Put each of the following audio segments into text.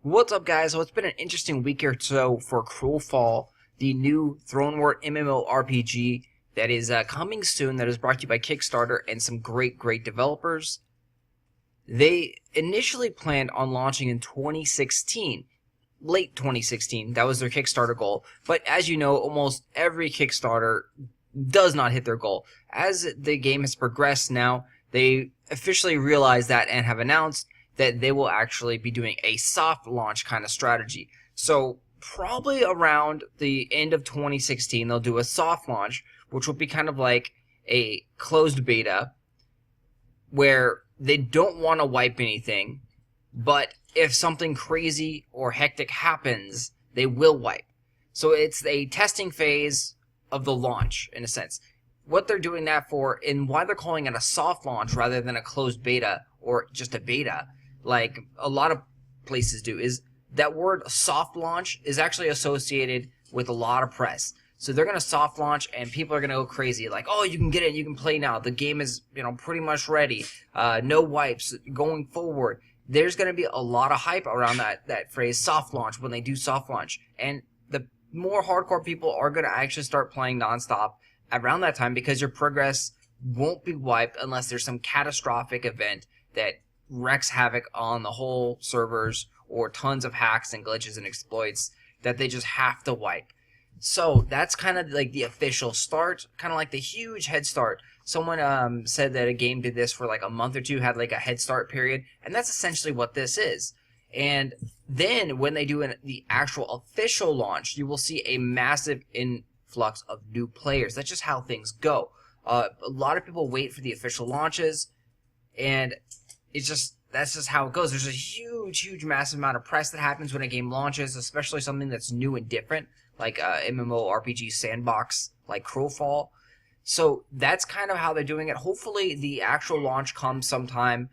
What's up, guys? So it's been an interesting week or so for Crowfall, the new Throne War MMORPG that is coming soon, that is brought to you by Kickstarter and some great developers. They initially planned on launching in 2016, late 2016. That was their Kickstarter goal. But as you know, almost every Kickstarter does not hit their goal. As the game has progressed now, they officially realized that and have announced that they will actually be doing a soft launch kind of strategy. So probably around the end of 2016, they'll do a soft launch, which will be kind of like a closed beta where they don't want to wipe anything, but if something crazy or hectic happens, they will wipe. So it's a testing phase of the launch, in a sense. What they're doing that for, and why they're calling it a soft launch rather than a closed beta or just a beta, like a lot of places do, is that word soft launch is actually associated with a lot of press. So they're going to soft launch and people are going to go crazy. Like, oh, you can get it, you can play now. The game is, pretty much ready. No wipes going forward. There's going to be a lot of hype around that phrase soft launch when they do soft launch. And the more hardcore people are going to actually start playing nonstop around that time because your progress won't be wiped unless there's some catastrophic event that wreaks havoc on the whole servers or tons of hacks and glitches and exploits that they just have to wipe. So that's kind of like the official start, kind of like the huge head start. Someone said that a game did this for like a month or two, had like a head start period, and that's essentially what this is. And then when they do the actual official launch, you will see a massive influx of new players. That's just how things go. A lot of people wait for the official launches, and that's just how it goes. There's a huge, massive amount of press that happens when a game launches, especially something that's new and different, like MMORPG sandbox, like Crowfall. So that's kind of how they're doing it. Hopefully, the actual launch comes sometime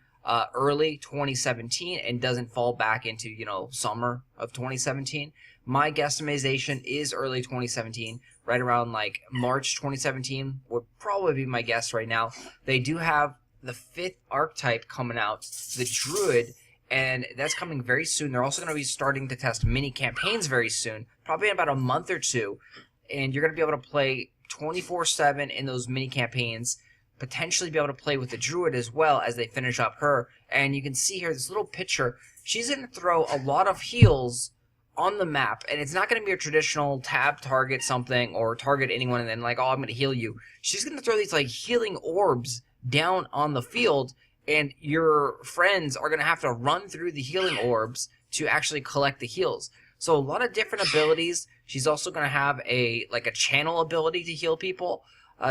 early 2017 and doesn't fall back into, summer of 2017. My guesstimation is early 2017, right around like March 2017 would probably be my guess right now. They do have the 5th archetype coming out, the druid, and that's coming very soon. They're also going to be starting to test mini campaigns very soon, probably in about a month or two, and you're going to be able to play 24/7 in those mini campaigns, potentially be able to play with the druid as well as they finish up her. And you can see here this little picture. She's going to throw a lot of heals on the map, and it's not going to be a traditional tab target something or target anyone and then like, oh, I'm going to heal you. She's going to throw these like healing orbs down on the field, and your friends are going to have to run through the healing orbs to actually collect the heals. So a lot of different abilities. She's also going to have a channel ability to heal people.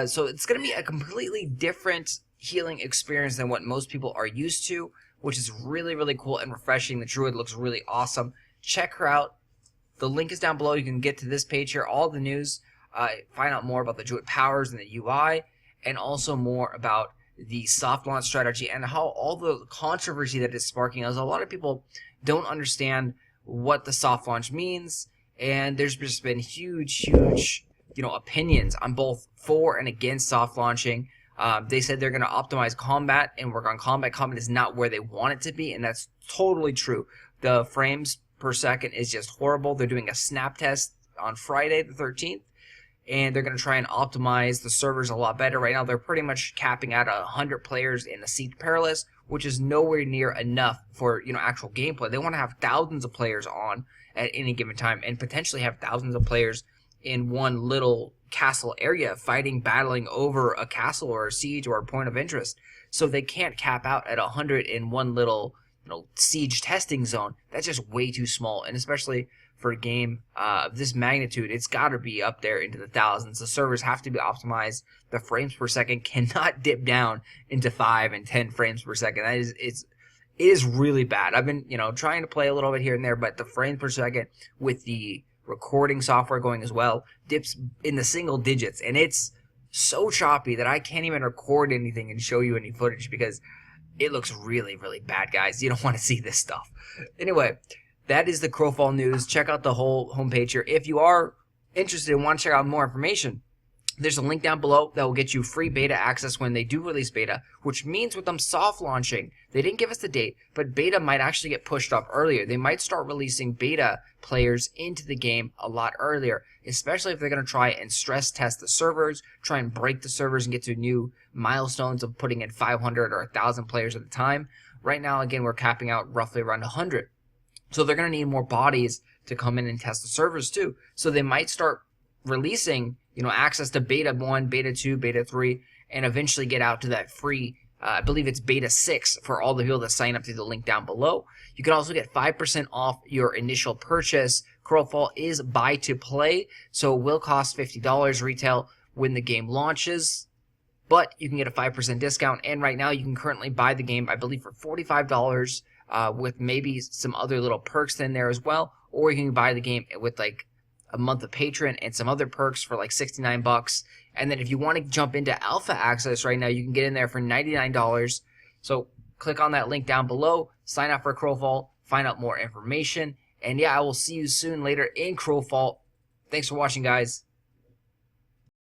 So it's going to be a completely different healing experience than what most people are used to, which is really cool and refreshing. The druid looks really awesome. Check her out. The link is down below. You can get to this page here, all the news, find out more about the druid powers and the UI, and also more about the soft launch strategy and how all the controversy that is sparking is a lot of people don't understand what the soft launch means, and there's just been huge opinions on both for and against soft launching. They said they're going to optimize combat and work on combat. Combat is not where they want it to be, and that's totally true. The frames per second is just horrible. They're doing a snap test on Friday the 13th, and they're going to try and optimize the servers a lot better. Right now, they're pretty much capping out 100 players in the Siege Perilous, which is nowhere near enough for actual gameplay. They want to have thousands of players on at any given time, and potentially have thousands of players in one little castle area battling over a castle or a siege or a point of interest. So they can't cap out at 100 in one little siege testing zone. That's just way too small, and especially for a game of this magnitude, it's got to be up there into the thousands. The servers have to be optimized. The frames per second cannot dip down into 5 and 10 frames per second. It is really bad. I've been trying to play a little bit here and there, but the frames per second with the recording software going as well dips in the single digits, and it's so choppy that I can't even record anything and show you any footage because it looks really bad, guys. You don't want to see this stuff. Anyway, that is the Crowfall news. Check out the whole homepage here. If you are interested and want to check out more information, There's a link down below that will get you free beta access when they do release beta, which means with them soft launching, they didn't give us the date, but beta might actually get pushed up earlier. They might start releasing beta players into the game a lot earlier, especially if they're going to try and stress test the servers, try and break the servers and get to new milestones of putting in 500 or 1,000 players at a time. Right now, again, we're capping out roughly around 100. So they're going to need more bodies to come in and test the servers too. So they might start releasing, access to beta 1, beta 2, beta 3, and eventually get out to that free, I believe it's beta 6 for all the people that sign up through the link down below. You can also get 5% off your initial purchase. Crowfall is buy to play, so it will cost $50 retail when the game launches, but you can get a 5% discount, and right now you can currently buy the game, I believe, for $45 with maybe some other little perks in there as well, or you can buy the game with like a month of Patreon and some other perks for like $69. And then if you want to jump into alpha access right now, you can get in there for $99. So click on that link down below, sign up for Crowfall, find out more information. And yeah, I will see you soon later in Crowfall. Thanks for watching, guys.